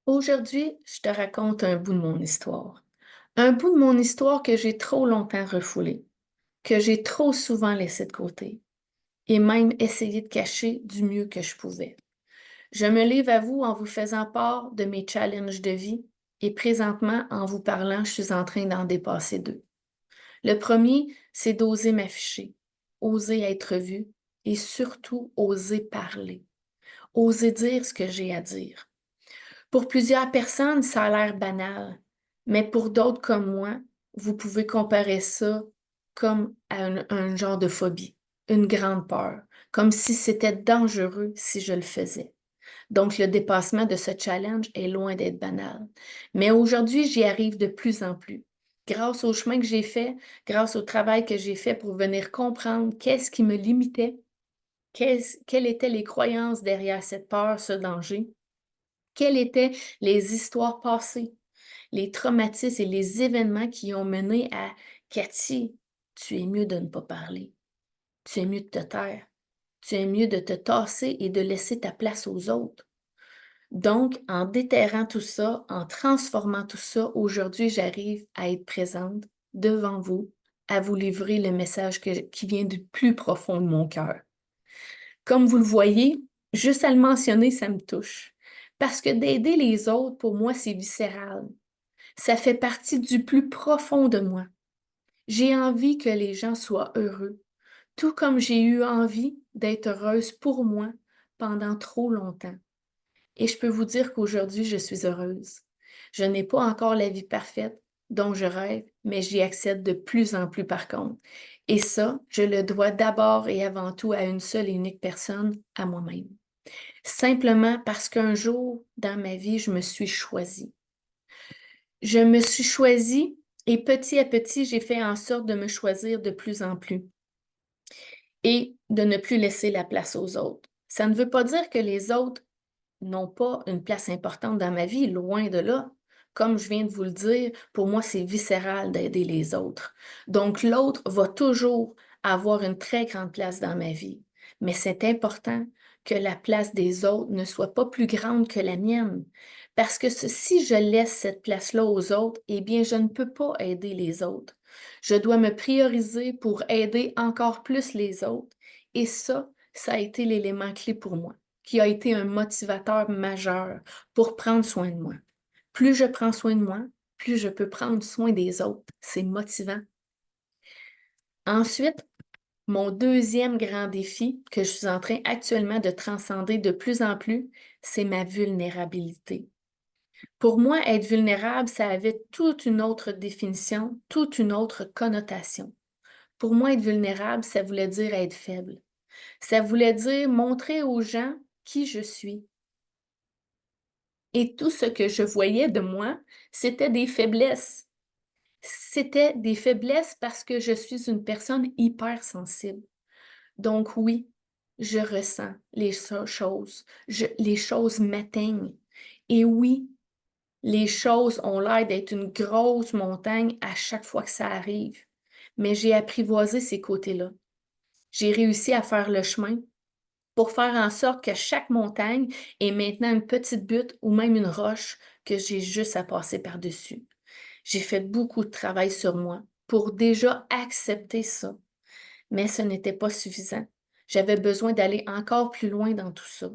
Aujourd'hui, je te raconte un bout de mon histoire. Un bout de mon histoire que j'ai trop longtemps refoulé, que j'ai trop souvent laissé de côté et même essayé de cacher du mieux que je pouvais. Je me livre à vous en vous faisant part de mes challenges de vie et présentement, en vous parlant, je suis en train d'en dépasser deux. Le premier, c'est d'oser m'afficher, oser être vu et surtout oser parler, oser dire ce que j'ai à dire. Pour plusieurs personnes, ça a l'air banal, mais pour d'autres comme moi, vous pouvez comparer ça comme à un genre de phobie, une grande peur, comme si c'était dangereux si je le faisais. Donc, le dépassement de ce challenge est loin d'être banal. Mais aujourd'hui, j'y arrive de plus en plus. Grâce au chemin que j'ai fait, grâce au travail que j'ai fait pour venir comprendre qu'est-ce qui me limitait, quelles étaient les croyances derrière cette peur, ce danger, quelles étaient les histoires passées, les traumatismes et les événements qui ont mené à Cathy, tu es mieux de ne pas parler. Tu es mieux de te taire. Tu es mieux de te tasser et de laisser ta place aux autres. Donc, en déterrant tout ça, en transformant tout ça, aujourd'hui, j'arrive à être présente devant vous, à vous livrer le message qui vient du plus profond de mon cœur. Comme vous le voyez, juste à le mentionner, ça me touche. Parce que d'aider les autres, pour moi, c'est viscéral. Ça fait partie du plus profond de moi. J'ai envie que les gens soient heureux, tout comme j'ai eu envie d'être heureuse pour moi pendant trop longtemps. Et je peux vous dire qu'aujourd'hui, je suis heureuse. Je n'ai pas encore la vie parfaite dont je rêve, mais j'y accède de plus en plus par contre. Et ça, je le dois d'abord et avant tout à une seule et unique personne, à moi-même. Simplement parce qu'un jour dans ma vie, je me suis choisie. Je me suis choisie et petit à petit, j'ai fait en sorte de me choisir de plus en plus et de ne plus laisser la place aux autres. Ça ne veut pas dire que les autres n'ont pas une place importante dans ma vie, loin de là. Comme je viens de vous le dire, pour moi, c'est viscéral d'aider les autres. Donc, l'autre va toujours avoir une très grande place dans ma vie. Mais c'est important que la place des autres ne soit pas plus grande que la mienne. Parce que si je laisse cette place-là aux autres, eh bien, je ne peux pas aider les autres. Je dois me prioriser pour aider encore plus les autres. Et ça a été l'élément clé pour moi, qui a été un motivateur majeur pour prendre soin de moi. Plus je prends soin de moi, plus je peux prendre soin des autres. C'est motivant. Ensuite, mon deuxième grand défi que je suis en train actuellement de transcender de plus en plus, c'est ma vulnérabilité. Pour moi, être vulnérable, ça avait toute une autre définition, toute une autre connotation. Pour moi, être vulnérable, ça voulait dire être faible. Ça voulait dire montrer aux gens qui je suis. Et tout ce que je voyais de moi, c'était des faiblesses. C'était des faiblesses parce que je suis une personne hypersensible. Donc oui, je ressens choses. Les choses m'atteignent. Et oui, les choses ont l'air d'être une grosse montagne à chaque fois que ça arrive. Mais j'ai apprivoisé ces côtés-là. J'ai réussi à faire le chemin pour faire en sorte que chaque montagne est maintenant une petite butte ou même une roche que j'ai juste à passer par-dessus. J'ai fait beaucoup de travail sur moi pour déjà accepter ça, mais ce n'était pas suffisant. J'avais besoin d'aller encore plus loin dans tout ça.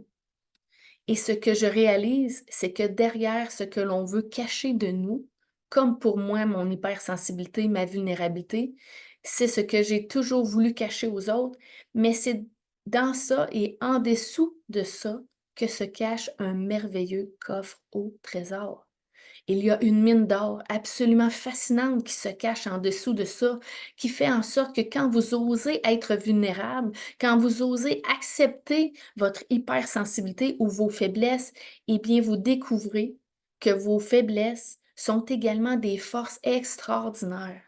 Et ce que je réalise, c'est que derrière ce que l'on veut cacher de nous, comme pour moi, mon hypersensibilité, ma vulnérabilité, c'est ce que j'ai toujours voulu cacher aux autres, mais c'est dans ça et en dessous de ça que se cache un merveilleux coffre au trésor. Il y a une mine d'or absolument fascinante qui se cache en dessous de ça, qui fait en sorte que quand vous osez être vulnérable, quand vous osez accepter votre hypersensibilité ou vos faiblesses, eh bien, vous découvrez que vos faiblesses sont également des forces extraordinaires.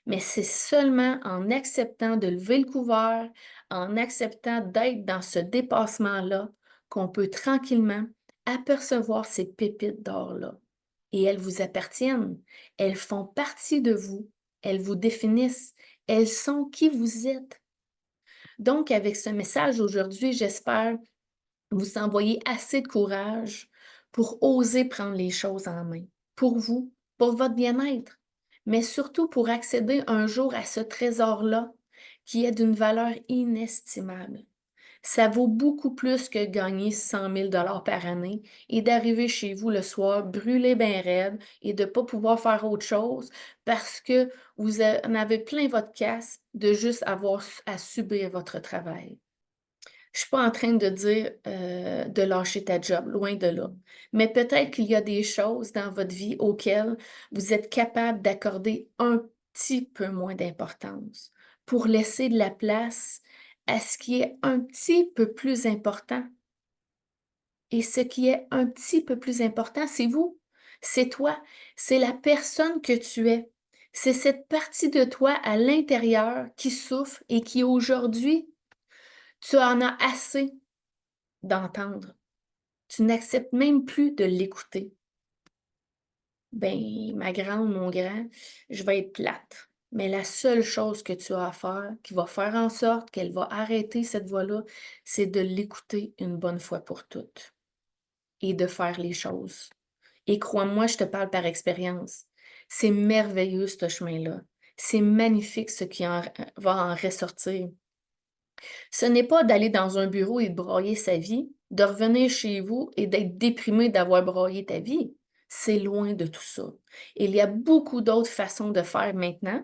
Mais c'est seulement en acceptant de lever le couvert, en acceptant d'être dans ce dépassement-là, qu'on peut tranquillement apercevoir ces pépites d'or-là. Et elles vous appartiennent, elles font partie de vous, elles vous définissent, elles sont qui vous êtes. Donc, avec ce message aujourd'hui, j'espère vous envoyer assez de courage pour oser prendre les choses en main, pour vous, pour votre bien-être, mais surtout pour accéder un jour à ce trésor-là qui est d'une valeur inestimable. Ça vaut beaucoup plus que gagner 100 000 $ par année et d'arriver chez vous le soir brûlé bien raide et de ne pas pouvoir faire autre chose parce que vous en avez plein votre casse de juste avoir à subir votre travail. Je suis pas en train de dire, de lâcher ta job, loin de là. Mais peut-être qu'il y a des choses dans votre vie auxquelles vous êtes capable d'accorder un petit peu moins d'importance pour laisser de la place à ce qui est un petit peu plus important. Et ce qui est un petit peu plus important, c'est vous, c'est toi, c'est la personne que tu es. C'est cette partie de toi à l'intérieur qui souffre et qui aujourd'hui, tu en as assez d'entendre. Tu n'acceptes même plus de l'écouter. Ben, ma grande, mon grand, je vais être plate. Mais la seule chose que tu as à faire, qui va faire en sorte qu'elle va arrêter cette voix-là, c'est de l'écouter une bonne fois pour toutes et de faire les choses. Et crois-moi, je te parle par expérience. C'est merveilleux, ce chemin-là. C'est magnifique ce qui va en ressortir. Ce n'est pas d'aller dans un bureau et de broyer sa vie, de revenir chez vous et d'être déprimé d'avoir broyé ta vie. C'est loin de tout ça. Il y a beaucoup d'autres façons de faire maintenant.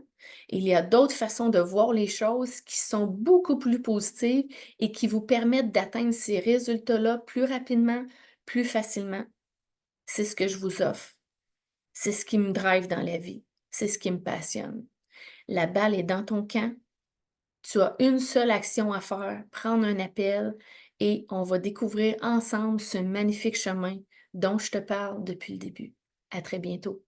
Il y a d'autres façons de voir les choses qui sont beaucoup plus positives et qui vous permettent d'atteindre ces résultats-là plus rapidement, plus facilement. C'est ce que je vous offre. C'est ce qui me drive dans la vie. C'est ce qui me passionne. La balle est dans ton camp. Tu as une seule action à faire, prendre un appel et on va découvrir ensemble ce magnifique chemin dont je te parle depuis le début. À très bientôt.